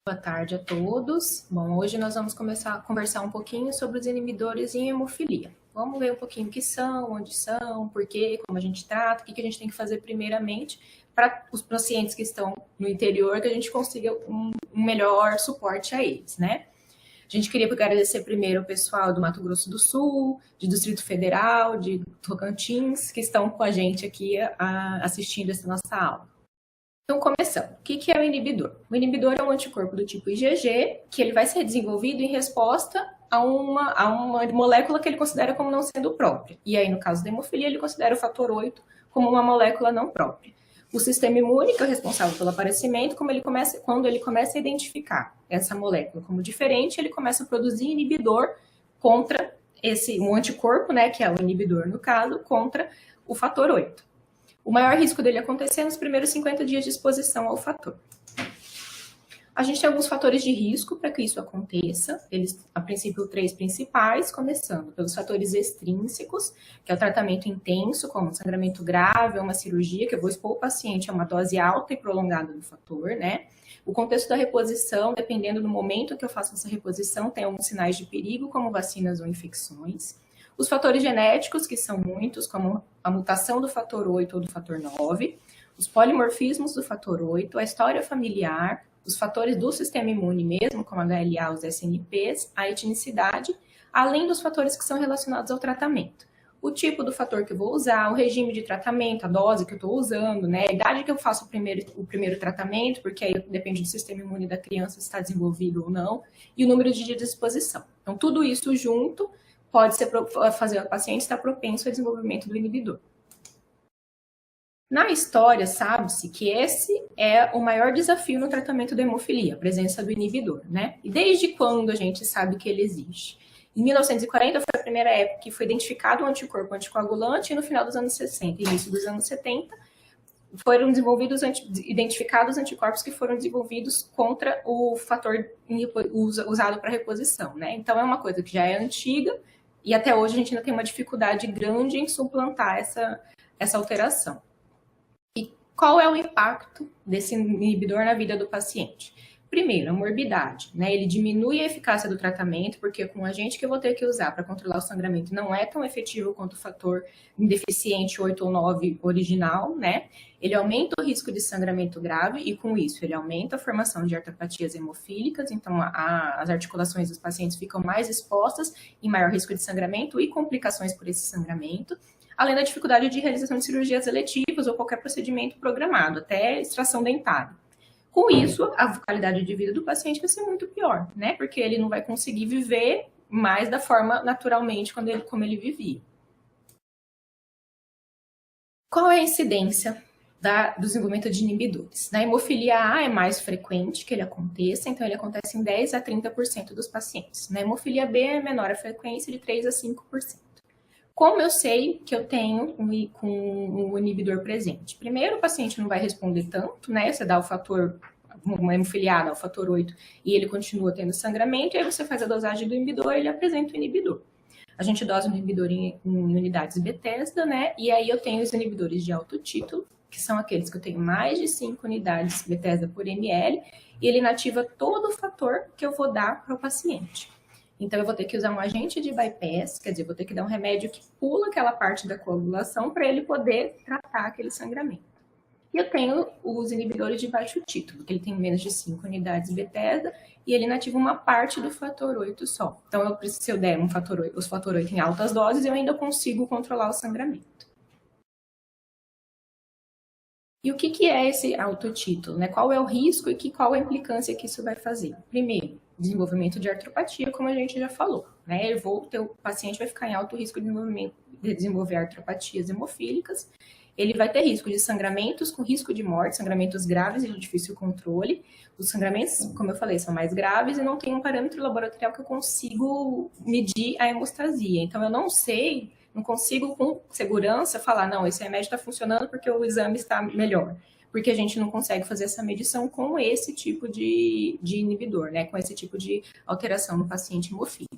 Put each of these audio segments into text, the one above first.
Boa tarde a todos. Bom, hoje nós vamos começar a conversar um pouquinho sobre os inibidores em hemofilia. Vamos ver um pouquinho o que são, onde são, por quê, como a gente trata, o que a gente tem que fazer primeiramente para os pacientes que estão no interior, que a gente consiga um melhor suporte a eles, né? A gente queria agradecer primeiro o pessoal do Mato Grosso do Sul, de Distrito Federal, de Tocantins, que estão com a gente aqui assistindo essa nossa aula. Então, começando. O que é o inibidor? O inibidor é um anticorpo do tipo IgG, que ele vai ser desenvolvido em resposta a uma molécula que ele considera como não sendo própria. E aí, no caso da hemofilia, ele considera o fator 8 como uma molécula não própria. O sistema imune, que é o responsável pelo aparecimento, quando ele começa a identificar essa molécula como diferente, ele começa a produzir inibidor contra um anticorpo, né, que é o inibidor no caso, contra o fator 8. O maior risco dele acontecer nos primeiros 50 dias de exposição ao fator. A gente tem alguns fatores de risco para que isso aconteça. Eles, a princípio, 3 principais, começando pelos fatores extrínsecos, que é o tratamento intenso, como sangramento grave ou uma cirurgia, que eu vou expor o paciente a uma dose alta e prolongada do fator, né? O contexto da reposição, dependendo do momento que eu faço essa reposição, tem alguns sinais de perigo, como vacinas ou infecções. Os fatores genéticos, que são muitos, como a mutação do fator 8 ou do fator 9, os polimorfismos do fator 8, a história familiar, os fatores do sistema imune mesmo, como a HLA, os SNPs, a etnicidade, além dos fatores que são relacionados ao tratamento. O tipo do fator que eu vou usar, o regime de tratamento, a dose que eu estou usando, né, a idade que eu faço o primeiro tratamento, porque aí depende do sistema imune da criança se está desenvolvido ou não, e o número de dias de exposição. Então, tudo isso junto pode fazer o paciente estar propenso ao desenvolvimento do inibidor. Na história, sabe-se que esse é o maior desafio no tratamento da hemofilia, a presença do inibidor, né? E desde quando a gente sabe que ele existe? Em 1940 foi a primeira época que foi identificado um anticorpo anticoagulante e no final dos anos 60, início dos anos 70, foram identificados anticorpos que foram desenvolvidos contra o fator usado para reposição, né? Então é uma coisa que já é antiga e até hoje a gente ainda tem uma dificuldade grande em suplantar essa alteração. E qual é o impacto desse inibidor na vida do paciente? Primeiro, a morbidade, né? Ele diminui a eficácia do tratamento, porque com o agente que eu vou ter que usar para controlar o sangramento não é tão efetivo quanto o fator deficiente 8 ou 9 original, né? Ele aumenta o risco de sangramento grave e, com isso, ele aumenta a formação de artropatias hemofílicas, então as articulações dos pacientes ficam mais expostas e maior risco de sangramento e complicações por esse sangramento, além da dificuldade de realização de cirurgias eletivas ou qualquer procedimento programado, até extração dentária. Com isso, a qualidade de vida do paciente vai ser muito pior, né? Porque ele não vai conseguir viver mais da forma naturalmente como ele vivia. Qual é a incidência do desenvolvimento de inibidores? Na hemofilia A é mais frequente que ele aconteça, então ele acontece em 10 a 30% dos pacientes. Na hemofilia B é menor a frequência, de 3 a 5%. Como eu sei que eu tenho um inibidor presente? Primeiro, o paciente não vai responder tanto, né? Você dá o fator, uma hemofiliada, o fator 8, e ele continua tendo sangramento, e aí você faz a dosagem do inibidor e ele apresenta o inibidor. A gente dosa o inibidor em unidades Bethesda, né? E aí eu tenho os inibidores de alto título, que são aqueles que eu tenho mais de 5 unidades Bethesda por ml, e ele inativa todo o fator que eu vou dar para o paciente. Então, eu vou ter que usar um agente de bypass, quer dizer, vou ter que dar um remédio que pula aquela parte da coagulação para ele poder tratar aquele sangramento. E eu tenho os inibidores de baixo título, que ele tem menos de 5 unidades Bethesda, e ele inativa uma parte do fator 8 só. Então, se eu der os fator 8 em altas doses, eu ainda consigo controlar o sangramento. E o que é esse alto título, né? Qual é o risco e qual a implicância que isso vai fazer? Primeiro, desenvolvimento de artropatia, como a gente já falou, né? O paciente vai ficar em alto risco de desenvolver artropatias hemofílicas, ele vai ter risco de sangramentos com risco de morte, sangramentos graves e de difícil controle. Os sangramentos, como eu falei, são mais graves e não tem um parâmetro laboratorial que eu consigo medir a hemostasia. Então, eu não consigo com segurança falar, não, esse remédio está funcionando porque o exame está melhor. Porque a gente não consegue fazer essa medição com esse tipo de inibidor, né? Com esse tipo de alteração no paciente hemofílico.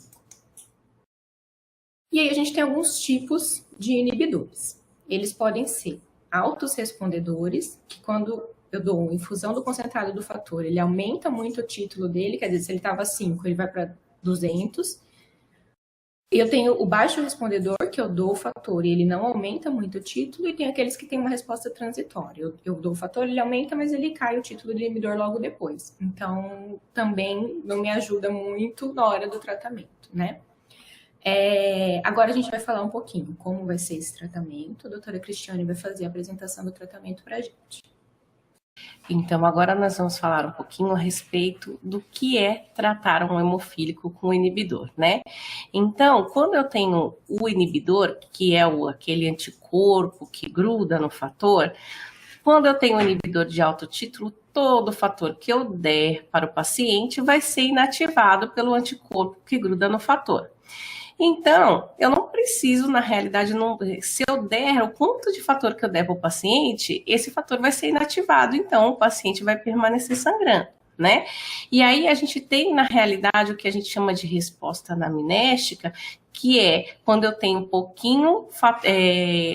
E aí a gente tem alguns tipos de inibidores. Eles podem ser altos respondedores, que quando eu dou infusão do concentrado do fator, ele aumenta muito o título dele, quer dizer, se ele estava 5, ele vai para 200. Eu tenho o baixo respondedor, que eu dou o fator e ele não aumenta muito o título, e tem aqueles que têm uma resposta transitória. Eu dou o fator, ele aumenta, mas ele cai o título do inibidor logo depois. Então, também não me ajuda muito na hora do tratamento, né? Agora a gente vai falar um pouquinho como vai ser esse tratamento. A doutora Cristiane vai fazer a apresentação do tratamento para a gente. Então, agora nós vamos falar um pouquinho a respeito do que é tratar um hemofílico com inibidor, né? Então, quando eu tenho o inibidor, que é aquele anticorpo que gruda no fator, quando eu tenho um inibidor de alto título, todo fator que eu der para o paciente vai ser inativado pelo anticorpo que gruda no fator. Então, eu não preciso, na realidade, se eu der o quanto de fator que eu der para o paciente, esse fator vai ser inativado, então o paciente vai permanecer sangrando, né? E aí a gente tem, na realidade, o que a gente chama de resposta anamnéstica, que é quando eu tenho um pouquinho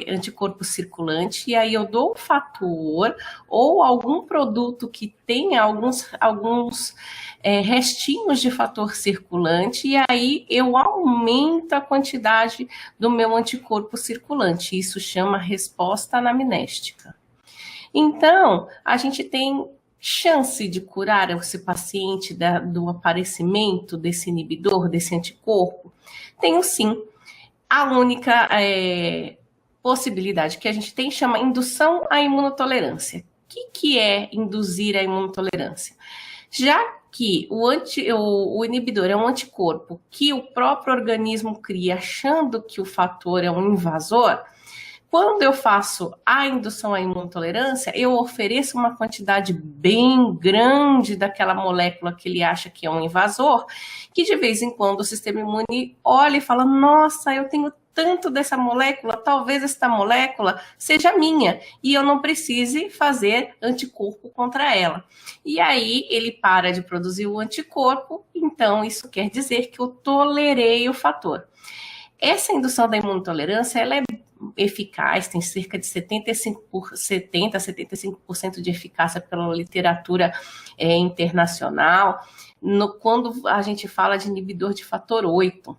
anticorpo circulante, e aí eu dou o fator ou algum produto que tenha alguns restinhos de fator circulante, e aí eu aumento a quantidade do meu anticorpo circulante. Isso chama resposta anamnéstica. Então, a gente tem chance de curar esse paciente do aparecimento desse inibidor, desse anticorpo? Tenho sim. A única possibilidade que a gente tem chama indução à imunotolerância. O que é induzir a imunotolerância? Já que o inibidor é um anticorpo que o próprio organismo cria achando que o fator é um invasor, quando eu faço a indução à imunotolerância, eu ofereço uma quantidade bem grande daquela molécula que ele acha que é um invasor, que de vez em quando o sistema imune olha e fala, nossa, eu tenho tanto dessa molécula, talvez esta molécula seja minha, e eu não precise fazer anticorpo contra ela. E aí ele para de produzir o anticorpo, então isso quer dizer que eu tolerei o fator. Essa indução da imunotolerância, ela é eficaz, tem cerca de 70-75% de eficácia pela literatura internacional, quando a gente fala de inibidor de fator 8.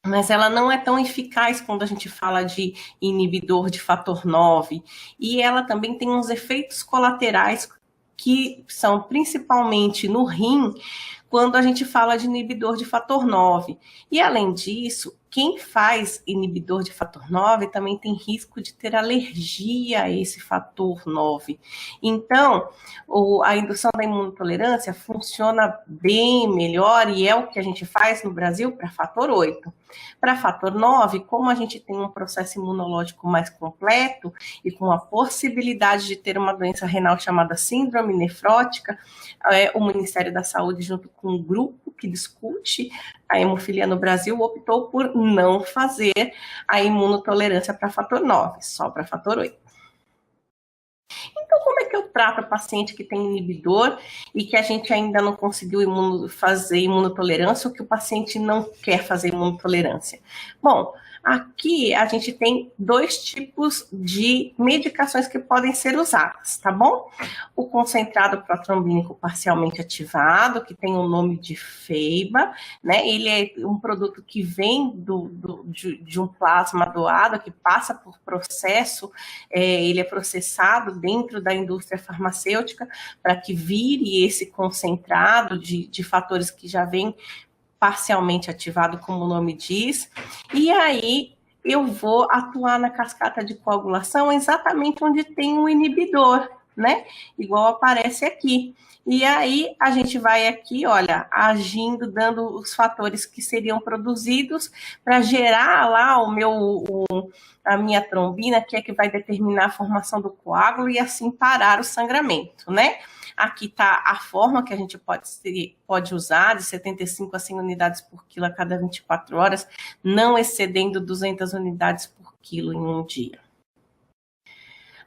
Mas ela não é tão eficaz quando a gente fala de inibidor de fator 9. E ela também tem uns efeitos colaterais que são principalmente no rim, quando a gente fala de inibidor de fator 9. E além disso, quem faz inibidor de fator 9 também tem risco de ter alergia a esse fator 9. Então, a indução da imunotolerância funciona bem melhor e é o que a gente faz no Brasil para fator 8. Para fator 9, como a gente tem um processo imunológico mais completo e com a possibilidade de ter uma doença renal chamada síndrome nefrótica, o Ministério da Saúde, junto com um grupo que discute a hemofilia no Brasil, optou por não fazer a imunotolerância para fator 9, só para fator 8. Então, como é que eu trato o paciente que tem inibidor e que a gente ainda não conseguiu fazer imunotolerância ou que o paciente não quer fazer imunotolerância? Bom, aqui a gente tem dois tipos de medicações que podem ser usadas, tá bom? O concentrado protrombínico parcialmente ativado, que tem o nome de Feiba, né? Ele é um produto que vem de um plasma doado, que passa por processo, ele é processado dentro da indústria farmacêutica para que vire esse concentrado de fatores que já vem parcialmente ativado, como o nome diz, e aí eu vou atuar na cascata de coagulação exatamente onde tem um inibidor, né? Igual aparece aqui. E aí a gente vai aqui, olha, agindo, dando os fatores que seriam produzidos para gerar lá a minha trombina, que é que vai determinar a formação do coágulo e assim parar o sangramento, né? Aqui está a forma que a gente pode usar, de 75 a 100 unidades por quilo a cada 24 horas, não excedendo 200 unidades por quilo em um dia.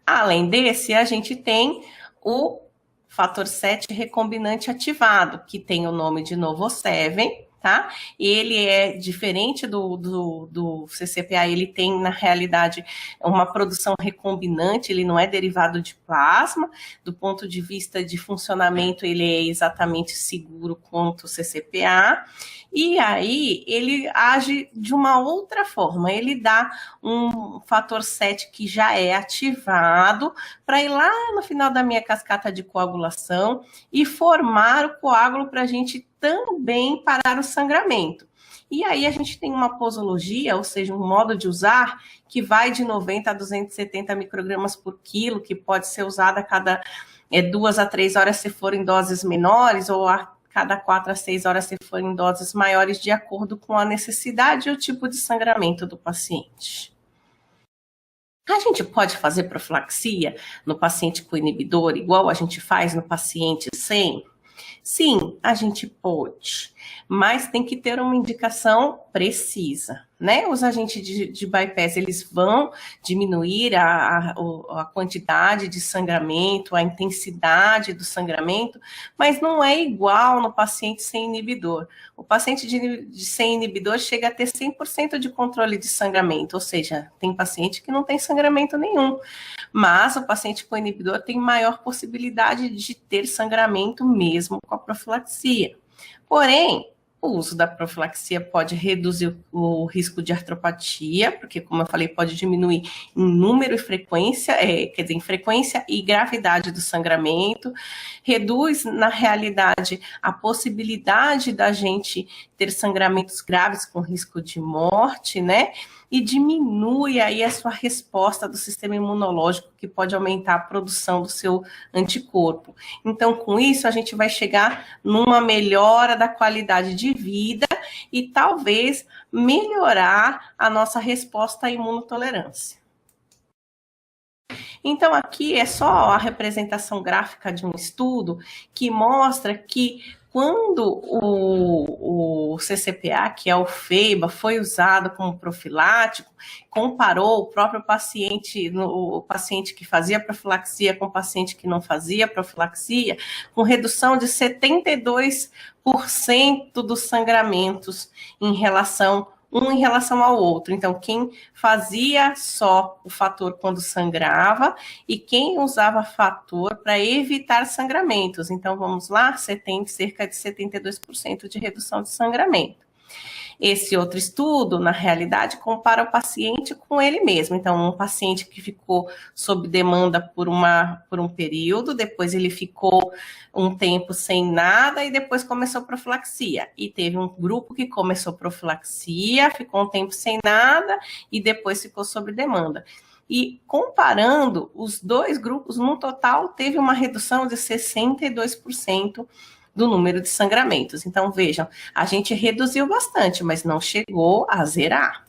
Além desse, a gente tem o fator 7 recombinante ativado, que tem o nome de Novoseven, tá? Ele é diferente do CCPA, ele tem, na realidade, uma produção recombinante, ele não é derivado de plasma, do ponto de vista de funcionamento, ele é exatamente seguro quanto o CCPA, e aí ele age de uma outra forma, ele dá um fator 7 que já é ativado para ir lá no final da minha cascata de coagulação e formar o coágulo para a gente também parar o sangramento. E aí a gente tem uma posologia, ou seja, um modo de usar que vai de 90 a 270 microgramas por quilo, que pode ser usada a cada 2 a 3 horas se forem doses menores, ou a cada 4 a 6 horas se forem doses maiores, de acordo com a necessidade e o tipo de sangramento do paciente. A gente pode fazer profilaxia no paciente com inibidor, igual a gente faz no paciente sem? Sim, a gente pode, mas tem que ter uma indicação precisa, né? Os agentes de bypass, eles vão diminuir a quantidade de sangramento, a intensidade do sangramento, mas não é igual no paciente sem inibidor. O paciente sem inibidor chega a ter 100% de controle de sangramento, ou seja, tem paciente que não tem sangramento nenhum, mas o paciente com inibidor tem maior possibilidade de ter sangramento mesmo com a profilaxia. Porém, o uso da profilaxia pode reduzir o risco de artropatia, porque, como eu falei, pode diminuir em número e frequência, quer dizer, em frequência e gravidade do sangramento, reduz, na realidade, a possibilidade da gente ter sangramentos graves com risco de morte, né? E diminui aí a sua resposta do sistema imunológico, que pode aumentar a produção do seu anticorpo. Então, com isso, a gente vai chegar numa melhora da qualidade de vida e talvez melhorar a nossa resposta à imunotolerância. Então, aqui é só a representação gráfica de um estudo que mostra que quando o CCPA, que é o FEIBA, foi usado como profilático, comparou o próprio paciente, o paciente que fazia profilaxia com o paciente que não fazia profilaxia, com redução de 72% dos sangramentos em relação ao outro. Então, quem fazia só o fator quando sangrava e quem usava fator para evitar sangramentos. Então, vamos lá, cerca de 72% de redução de sangramento. Esse outro estudo, na realidade, compara o paciente com ele mesmo. Então, um paciente que ficou sob demanda por um período, depois ele ficou um tempo sem nada e depois começou profilaxia. E teve um grupo que começou profilaxia, ficou um tempo sem nada e depois ficou sob demanda. E comparando os dois grupos, no total, teve uma redução de 62% do número de sangramentos. Então, vejam, a gente reduziu bastante, mas não chegou a zerar.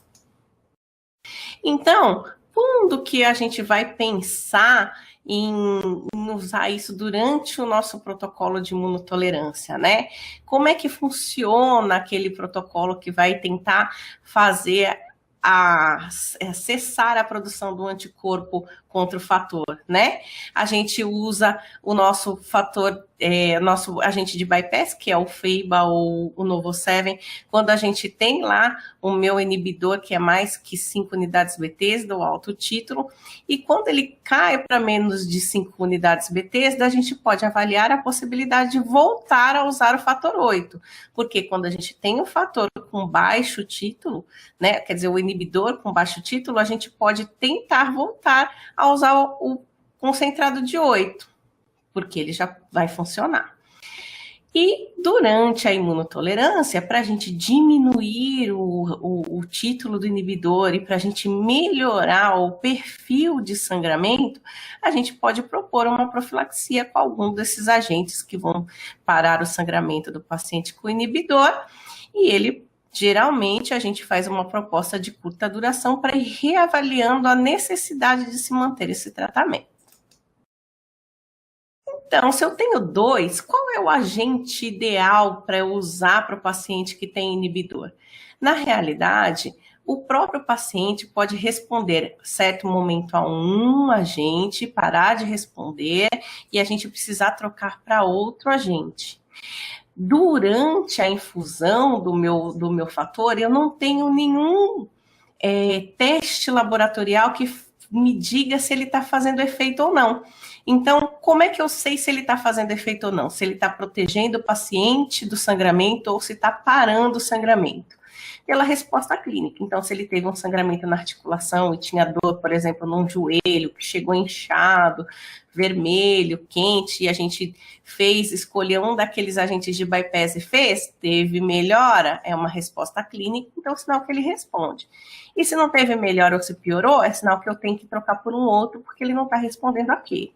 Então, quando que a gente vai pensar em usar isso durante o nosso protocolo de imunotolerância, né? Como é que funciona aquele protocolo que vai tentar fazer cessar a produção do anticorpo contra o fator, né? A gente usa o nosso fator, nosso agente de bypass, que é o FEIBA ou o Novo7, quando a gente tem lá o meu inibidor, que é mais que 5 unidades Bethesda, o alto título, e quando ele cai para menos de 5 unidades Bethesda, a gente pode avaliar a possibilidade de voltar a usar o fator 8, porque quando a gente tem o fator com baixo título, né, quer dizer, o inibidor com baixo título, a gente pode tentar voltar a usar o concentrado de 8, porque ele já vai funcionar. E durante a imunotolerância, para a gente diminuir o título do inibidor e para a gente melhorar o perfil de sangramento, a gente pode propor uma profilaxia com algum desses agentes que vão parar o sangramento do paciente com inibidor, e ele geralmente a gente faz uma proposta de curta duração para ir reavaliando a necessidade de se manter esse tratamento. Então, se eu tenho 2, qual é o agente ideal para eu usar para o paciente que tem inibidor? Na realidade, o próprio paciente pode responder certo momento a um agente, parar de responder e a gente precisar trocar para outro agente. durante a infusão do meu fator, eu não tenho nenhum teste laboratorial que me diga se ele está fazendo efeito ou não. Então, como é que eu sei se ele está fazendo efeito ou não? Se ele está protegendo o paciente do sangramento ou se está parando o sangramento? Pela resposta clínica. Então, se ele teve um sangramento na articulação e tinha dor, por exemplo, num joelho, que chegou inchado, vermelho, quente, e a gente escolheu um daqueles agentes de bypass e teve melhora, é uma resposta clínica, então é sinal que ele responde. E se não teve melhora ou se piorou, é sinal que eu tenho que trocar por um outro, porque ele não está respondendo aquele.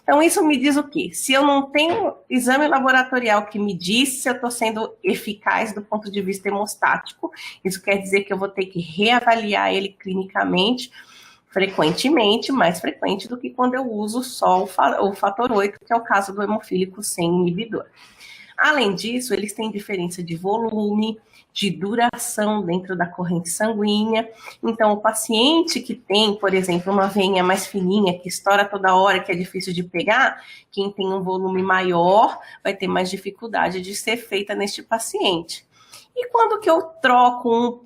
Então, isso me diz o quê? Se eu não tenho exame laboratorial que me diz se eu estou sendo eficaz do ponto de vista hemostático, isso quer dizer que eu vou ter que reavaliar ele clinicamente, frequentemente, mais frequente do que quando eu uso só o fator 8, que é o caso do hemofílico sem inibidor. Além disso, eles têm diferença de volume, de duração dentro da corrente sanguínea. Então, o paciente que tem, por exemplo, uma veinha mais fininha, que estoura toda hora, que é difícil de pegar, quem tem um volume maior vai ter mais dificuldade de ser feita neste paciente. E quando que eu troco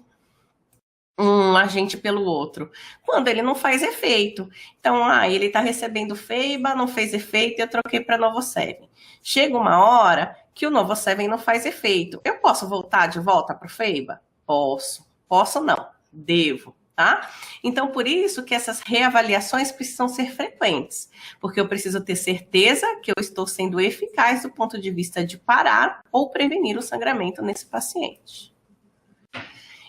um agente pelo outro? Quando ele não faz efeito. Então, ele está recebendo Feiba, não fez efeito, eu troquei para Novocevin. Chega uma hora que o Novocevin não faz efeito. Eu posso voltar de volta para o Feiba? Posso. Posso não. Devo, tá? Então, por isso que essas reavaliações precisam ser frequentes, porque eu preciso ter certeza que eu estou sendo eficaz do ponto de vista de parar ou prevenir o sangramento nesse paciente.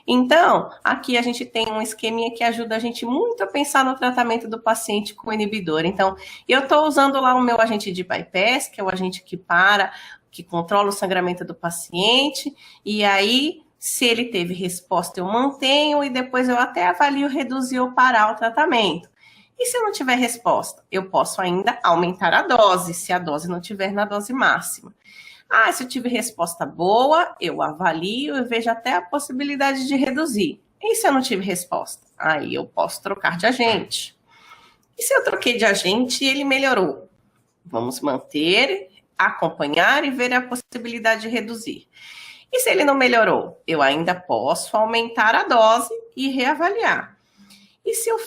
Então, aqui a gente tem um esqueminha que ajuda a gente muito a pensar no tratamento do paciente com inibidor. Então, eu estou usando lá o meu agente de bypass, que é o agente que controla o sangramento do paciente, e aí, se ele teve resposta, eu mantenho, e depois eu até avalio reduzir ou parar o tratamento. E se eu não tiver resposta, eu posso ainda aumentar a dose, se a dose não estiver na dose máxima. Se eu tive resposta boa, eu avalio e vejo até a possibilidade de reduzir. E se eu não tive resposta? Aí eu posso trocar de agente. E se eu troquei de agente e ele melhorou? Vamos manter, acompanhar e ver a possibilidade de reduzir. E se ele não melhorou? Eu ainda posso aumentar a dose e reavaliar. E se eu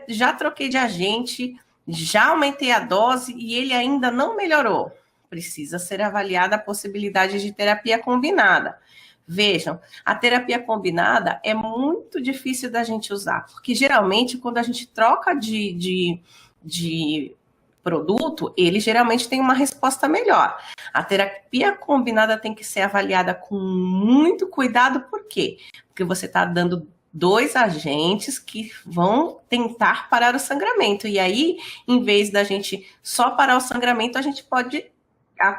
já troquei de agente, já aumentei a dose e ele ainda não melhorou? Precisa ser avaliada a possibilidade de terapia combinada. Vejam, a terapia combinada é muito difícil da gente usar, porque geralmente quando a gente troca de produto, ele geralmente tem uma resposta melhor. A terapia combinada tem que ser avaliada com muito cuidado, por quê? Porque você está dando 2 agentes que vão tentar parar o sangramento, e aí, em vez da gente só parar o sangramento, a gente pode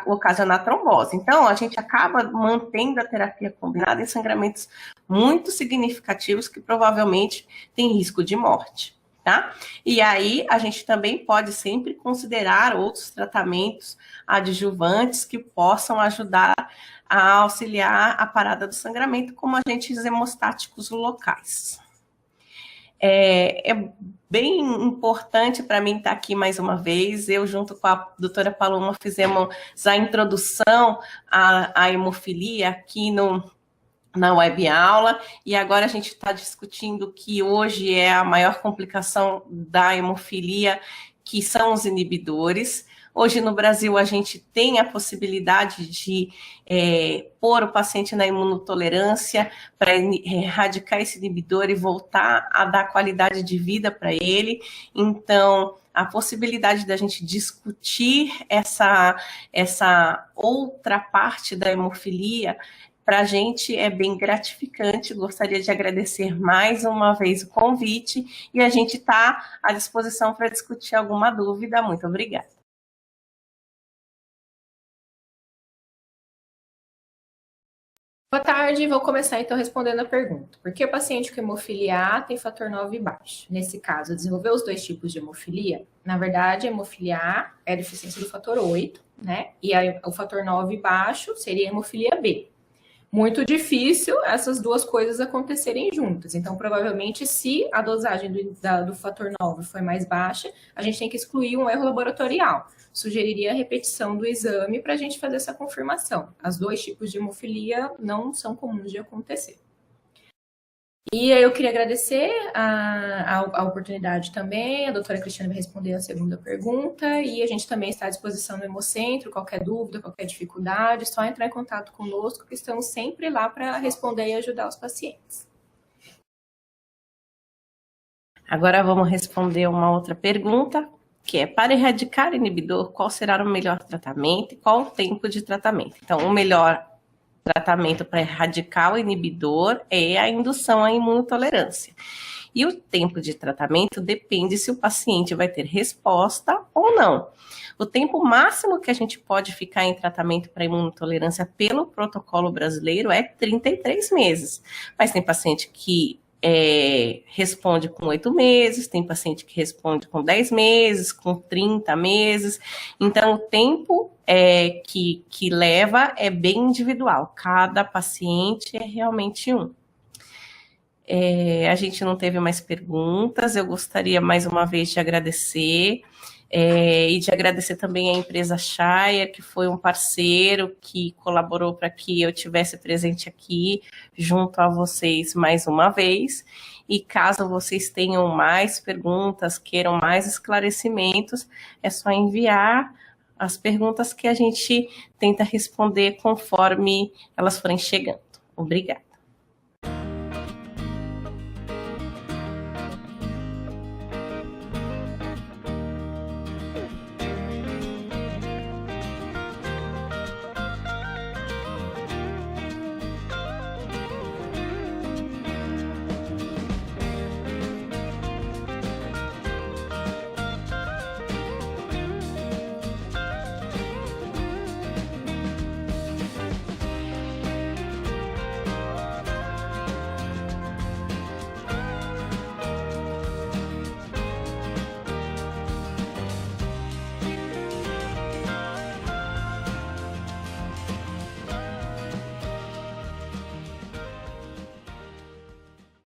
ocasionar trombose. Então, a gente acaba mantendo a terapia combinada em sangramentos muito significativos que provavelmente têm risco de morte, tá? E aí, a gente também pode sempre considerar outros tratamentos adjuvantes que possam ajudar a auxiliar a parada do sangramento, como agentes hemostáticos locais. É bem importante para mim estar aqui mais uma vez. Eu, junto com a doutora Paloma, fizemos a introdução à hemofilia aqui na web aula, e agora a gente está discutindo que hoje é a maior complicação da hemofilia, que são os inibidores. Hoje no Brasil a gente tem a possibilidade de pôr o paciente na imunotolerância para erradicar esse inibidor e voltar a dar qualidade de vida para ele. Então, a possibilidade da gente discutir essa outra parte da hemofilia, para a gente é bem gratificante. Gostaria de agradecer mais uma vez o convite, e a gente está à disposição para discutir alguma dúvida. Muito obrigada. Boa tarde, vou começar então respondendo a pergunta. Por que o paciente com hemofilia A tem fator 9 baixo? Nesse caso, desenvolveu os 2 tipos de hemofilia? Na verdade, a hemofilia A é a deficiência do fator 8, né? E o fator 9 baixo seria a hemofilia B. muito difícil essas duas coisas acontecerem juntas. Então, provavelmente, se a dosagem do fator 9 foi mais baixa, a gente tem que excluir um erro laboratorial. Sugeriria a repetição do exame para a gente fazer essa confirmação. Os dois tipos de hemofilia não são comuns de acontecer. E eu queria agradecer a oportunidade também. A doutora Cristiane vai responder a segunda pergunta. E a gente também está à disposição no Hemocentro. Qualquer dúvida, qualquer dificuldade, é só entrar em contato conosco, que estamos sempre lá para responder e ajudar os pacientes. Agora vamos responder uma outra pergunta, que é: para erradicar inibidor, qual será o melhor tratamento e qual o tempo de tratamento? Então, o melhor tratamento para erradicar o inibidor é a indução à imunotolerância. E o tempo de tratamento depende se o paciente vai ter resposta ou não. O tempo máximo que a gente pode ficar em tratamento para imunotolerância pelo protocolo brasileiro é 33 meses. Mas tem paciente que responde com 8 meses, tem paciente que responde com 10 meses, com 30 meses. Então, o tempo que leva é bem individual. Cada paciente é realmente um. A gente não teve mais perguntas. Eu gostaria mais uma vez de agradecer e de agradecer também a empresa Shire, que foi um parceiro que colaborou para que eu tivesse presente aqui junto a vocês mais uma vez. E caso vocês tenham mais perguntas, queiram mais esclarecimentos, é só enviar as perguntas que a gente tenta responder conforme elas forem chegando. Obrigada.